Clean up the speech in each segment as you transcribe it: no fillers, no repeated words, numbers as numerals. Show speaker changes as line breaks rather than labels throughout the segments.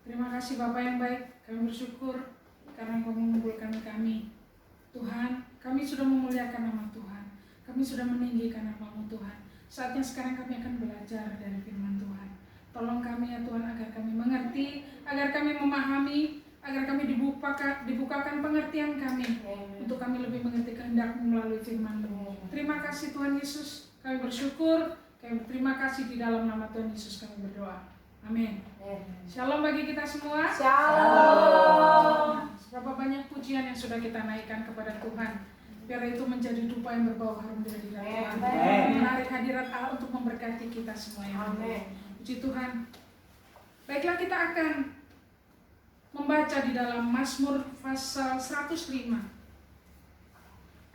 Terima kasih Bapak yang baik, kami bersyukur karena Engkau mengumpulkan kami. Tuhan, kami sudah memuliakan nama Tuhan, kami sudah meninggikan nama-Mu Tuhan. Saatnya sekarang kami akan belajar dari firman Tuhan. Tolong kami ya Tuhan agar kami mengerti, agar kami memahami, agar kami dibukakan pengertian kami, untuk kami lebih mengerti kehendak-Mu melalui firman-Mu. Terima kasih Tuhan Yesus, kami bersyukur, kami berterima kasih di dalam nama Tuhan Yesus kami berdoa. Amin. Shalom bagi kita semua.
Shalom.
Berapa banyak pujian yang sudah kita naikkan kepada Tuhan. Biar itu menjadi dupa yang berbau harum di hadirat Tuhan. Menarik hadirat Allah untuk memberkati kita semuanya.
Amin.
Puji Tuhan. Baiklah, kita akan membaca di dalam Mazmur pasal 105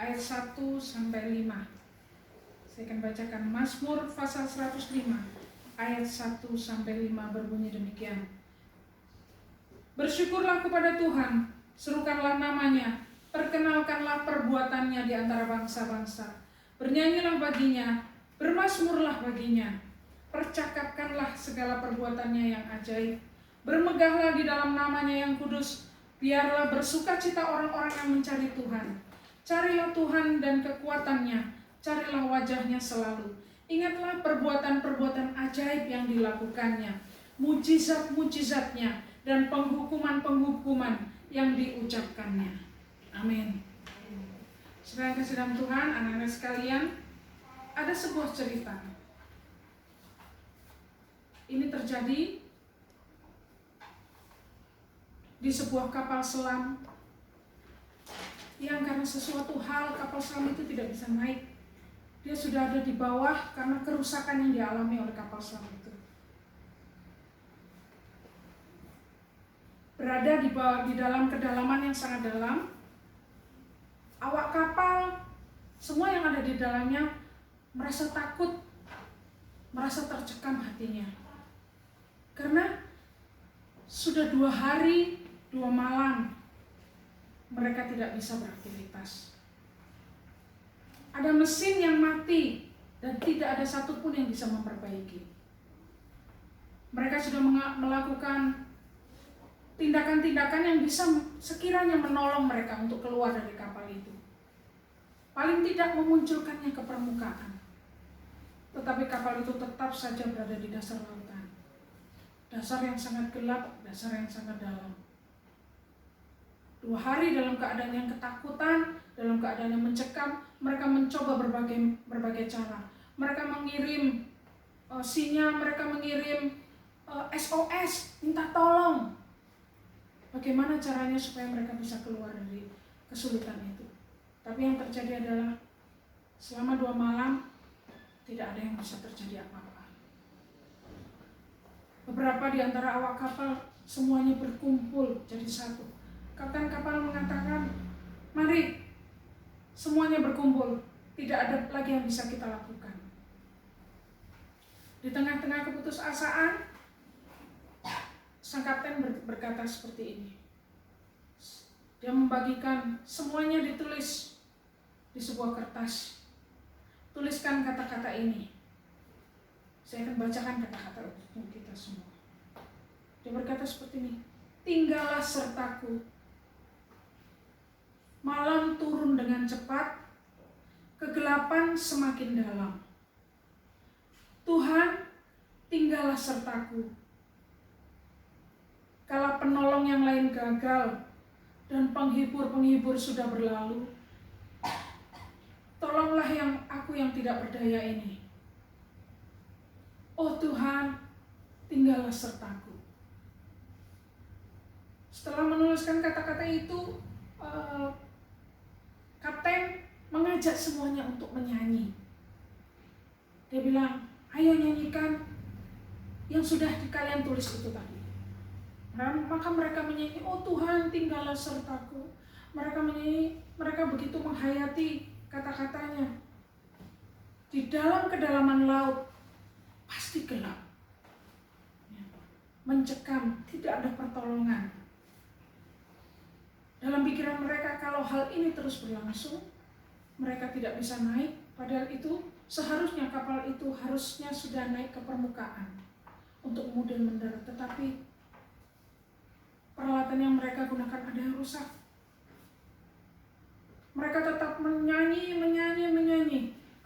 ayat 1 sampai 5. Saya akan bacakan Mazmur pasal 105 ayat 1 sampai 5 berbunyi demikian. Bersyukurlah kepada Tuhan, serukanlah namanya, perkenalkanlah perbuatannya di antara bangsa-bangsa. Bernyanyilah baginya, bermazmurlah baginya. Percakapkanlah segala perbuatannya yang ajaib. Bermegahlah di dalam namanya yang kudus. Biarlah bersukacita orang-orang yang mencari Tuhan. Carilah Tuhan dan kekuatannya, carilah wajahnya selalu. Ingatlah perbuatan-perbuatan ajaib yang dilakukannya, mujizat-mujizatnya, dan penghukuman-penghukuman yang diucapkannya. Amin. Saudara yang kasih dalam Tuhan, anak-anak sekalian, ada sebuah cerita. Ini terjadi di sebuah kapal selam yang karena sesuatu hal kapal selam itu tidak bisa naik. Dia sudah ada di bawah karena kerusakan yang dialami oleh kapal selam itu. Berada di dalam kedalaman yang sangat dalam. Awak kapal, semua yang ada di dalamnya merasa takut, merasa tercekam hatinya. Karena sudah 2 hari, 2 malam mereka tidak bisa beraktivitas. Ada mesin yang mati dan tidak ada satupun yang bisa memperbaiki. Mereka sudah melakukan tindakan-tindakan yang bisa sekiranya menolong mereka untuk keluar dari kapal itu. Paling tidak memunculkannya ke permukaan. Tetapi kapal itu tetap saja berada di dasar lautan. Dasar yang sangat gelap, dasar yang sangat dalam. 2 hari dalam keadaan yang ketakutan, dalam keadaan yang mencekam, mereka mencoba berbagai cara. Mereka mengirim sinyal, mereka mengirim SOS, minta tolong. Bagaimana caranya supaya mereka bisa keluar dari kesulitan itu. Tapi yang terjadi adalah selama 2 malam tidak ada yang bisa terjadi apa-apa. Beberapa di antara awak kapal semuanya berkumpul jadi satu. Kapten kapal mengatakan, mari semuanya berkumpul, tidak ada lagi yang bisa kita lakukan. Di tengah-tengah keputusasaan, sang kapten berkata seperti ini. Dia membagikan semuanya ditulis di sebuah kertas. Tuliskan kata-kata ini. Saya akan bacakan kata-kata untuk kita semua. Dia berkata seperti ini. Tinggallah sertaku. Malam turun dengan cepat, kegelapan semakin dalam. Tuhan, tinggallah sertaku. Kala penolong yang lain gagal dan penghibur-penghibur sudah berlalu, tolonglah aku yang tidak berdaya ini. Oh Tuhan, tinggallah sertaku. Setelah menuliskan kata-kata itu, kapten mengajak semuanya untuk menyanyi. Dia bilang, ayo nyanyikan yang sudah kalian tulis itu tadi. Maka mereka menyanyi, oh Tuhan tinggallah sertaku. Mereka menyanyi, mereka begitu menghayati kata-katanya. Di dalam kedalaman laut pasti gelap, mencekam, tidak ada pertolongan. Dalam pikiran mereka, kalau hal ini terus berlangsung, mereka tidak bisa naik. Padahal itu seharusnya kapal itu harusnya sudah naik ke permukaan untuk kemudian mendarat. Tetapi peralatan yang mereka gunakan ada yang rusak. Mereka tetap menyanyi.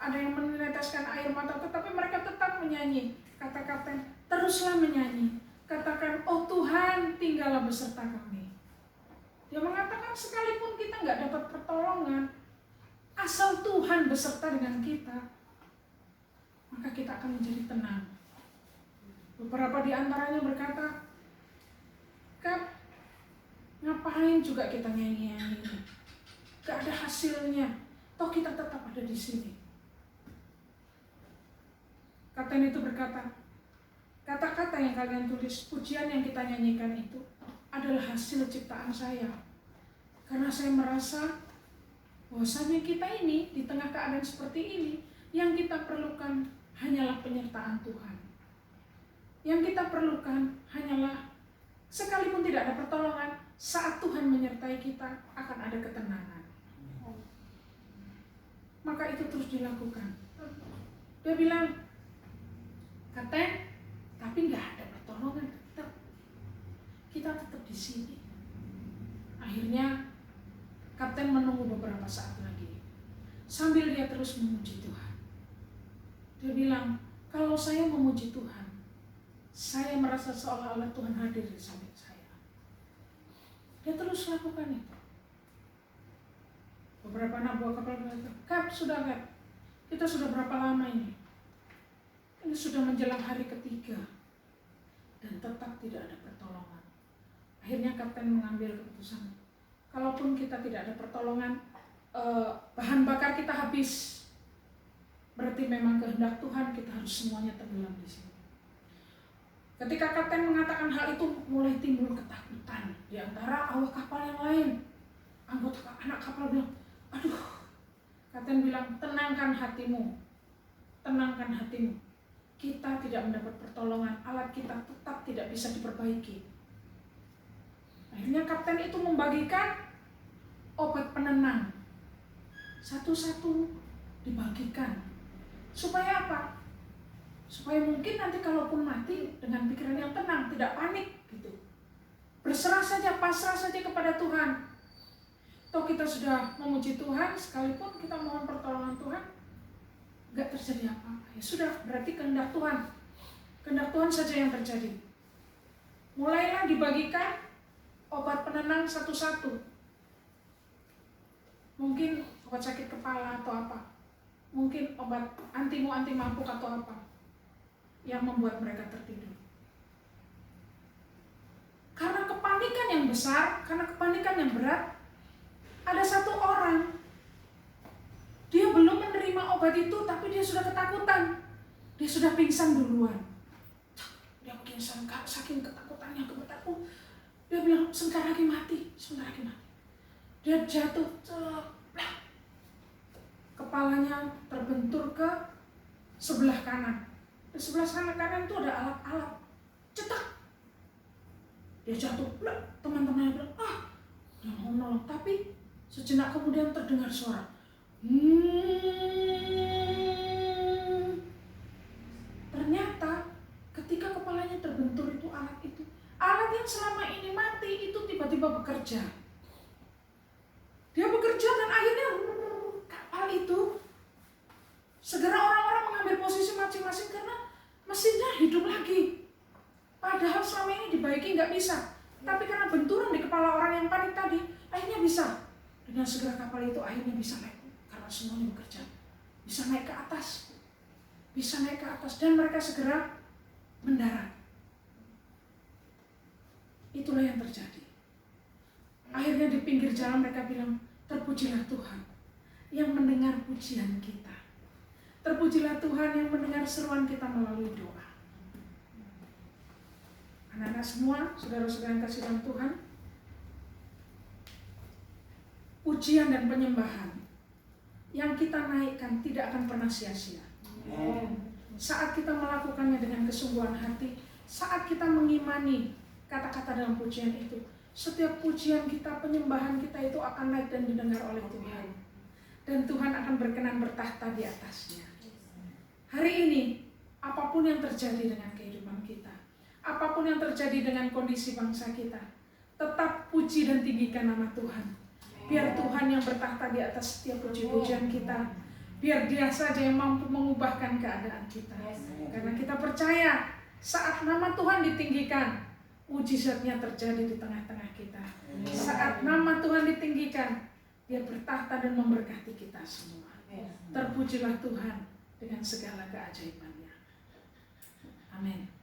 Ada yang meneteskan air mata, tetapi mereka tetap menyanyi. Kata kapten, teruslah menyanyi. Katakan, oh Tuhan, tinggallah beserta kami. Dia mengatakan sekalipun kita nggak dapat pertolongan, asal Tuhan beserta dengan kita, maka kita akan menjadi tenang. Beberapa di antaranya berkata, Kap, ngapain juga kita nyanyi-nyanyi? Gak ada hasilnya, toh kita tetap ada di sini. Kapten itu berkata, kata-kata yang kalian tulis, pujian yang kita nyanyikan itu adalah hasil ciptaan saya. Karena saya merasa bahwasanya kita ini di tengah keadaan seperti ini, yang kita perlukan hanyalah penyertaan Tuhan. Yang kita perlukan hanyalah, sekalipun tidak ada pertolongan, saat Tuhan menyertai kita akan ada ketenangan. Maka itu terus dilakukan. Dia bilang, Kapten, tapi nggak ada pertolongan, kita tetap di sini. Akhirnya kapten menunggu beberapa saat lagi, sambil dia terus memuji Tuhan. Dia bilang, kalau saya memuji Tuhan, saya merasa seolah-olah Tuhan hadir di samping saya. Dia terus lakukan itu. Beberapa anak buah kapal berkata, Kap, sudah Kap, kita sudah berapa lama ini? Ini sudah menjelang hari ketiga dan tetap tidak ada pertolongan. Akhirnya kapten mengambil keputusan, kalaupun kita tidak ada pertolongan, bahan bakar kita habis, berarti memang kehendak Tuhan kita harus semuanya tenggelam di sini. Ketika kapten mengatakan hal itu, mulai timbul ketakutan di antara awak kapal yang lain. Anggota anak kapal bilang, aduh. Kapten bilang, tenangkan hatimu, tenangkan hatimu. Kita tidak mendapat pertolongan, alat kita tetap tidak bisa diperbaiki. Akhirnya kapten itu membagikan obat penenang. Satu-satu dibagikan. Supaya apa? Supaya mungkin nanti kalaupun mati dengan pikiran yang tenang, tidak panik gitu. Berserah saja, pasrah saja kepada Tuhan. Toh kita sudah memuji Tuhan, sekalipun kita mohon pertolongan Tuhan, gak terjadi apa-apa. Ya sudah, berarti kehendak Tuhan. Kehendak Tuhan saja yang terjadi. Mulailah dibagikan obat penenang satu-satu. Mungkin obat sakit kepala atau apa. Mungkin obat anti mabuk atau apa. Yang membuat mereka tertidur. Karena kepanikan yang besar, karena kepanikan yang berat, ada satu orang, dia belum menerima obat itu, tapi dia sudah ketakutan. Dia sudah pingsan duluan. Dia pingsan saking ketakutannya, gemetarku. Dia bilang, sebentar lagi mati. Dia jatuh, kepalanya terbentur ke sebelah kanan. Di sebelah kanan itu ada alat-alat. Cetak. Dia jatuh, teman-temannya bilang, dia mau nolong. Tapi sejenak kemudian terdengar suara. Ternyata ketika kepalanya terbentur itu alat yang selama ini mati itu tiba-tiba bekerja. Dia bekerja dan akhirnya kapal itu segera orang-orang mengambil posisi masing-masing karena mesinnya hidup lagi. Padahal selama ini dibaiki nggak bisa, tapi karena benturan di kepala orang yang panik tadi, akhirnya bisa. Dengan segera kapal itu akhirnya bisa naik. Karena semuanya bekerja, bisa naik ke atas, dan mereka segera mendarat. Itulah yang terjadi. Akhirnya di pinggir jalan mereka bilang, terpujilah Tuhan yang mendengar pujian kita, terpujilah Tuhan yang mendengar seruan kita melalui doa. Anak-anak semua, saudara-saudara yang kasih dalam Tuhan, pujian dan penyembahan yang kita naikkan tidak akan pernah sia-sia. Saat kita melakukannya dengan kesungguhan hati, saat kita mengimani kata-kata dalam pujian itu, setiap pujian kita, penyembahan kita itu akan naik dan didengar oleh Tuhan. Dan Tuhan akan berkenan bertahta di atasnya. Hari ini, apapun yang terjadi dengan kehidupan kita, apapun yang terjadi dengan kondisi bangsa kita, Tetap puji dan tinggikan nama Tuhan. Biar Tuhan yang bertahta di atas setiap puji-pujian kita. Biar Dia saja yang mampu mengubahkan keadaan kita. Karena kita percaya saat nama Tuhan ditinggikan, mujizatnya terjadi di tengah-tengah kita. Saat nama Tuhan ditinggikan, Dia bertahta dan memberkati kita semua. Terpujilah Tuhan dengan segala keajaibannya. Amin.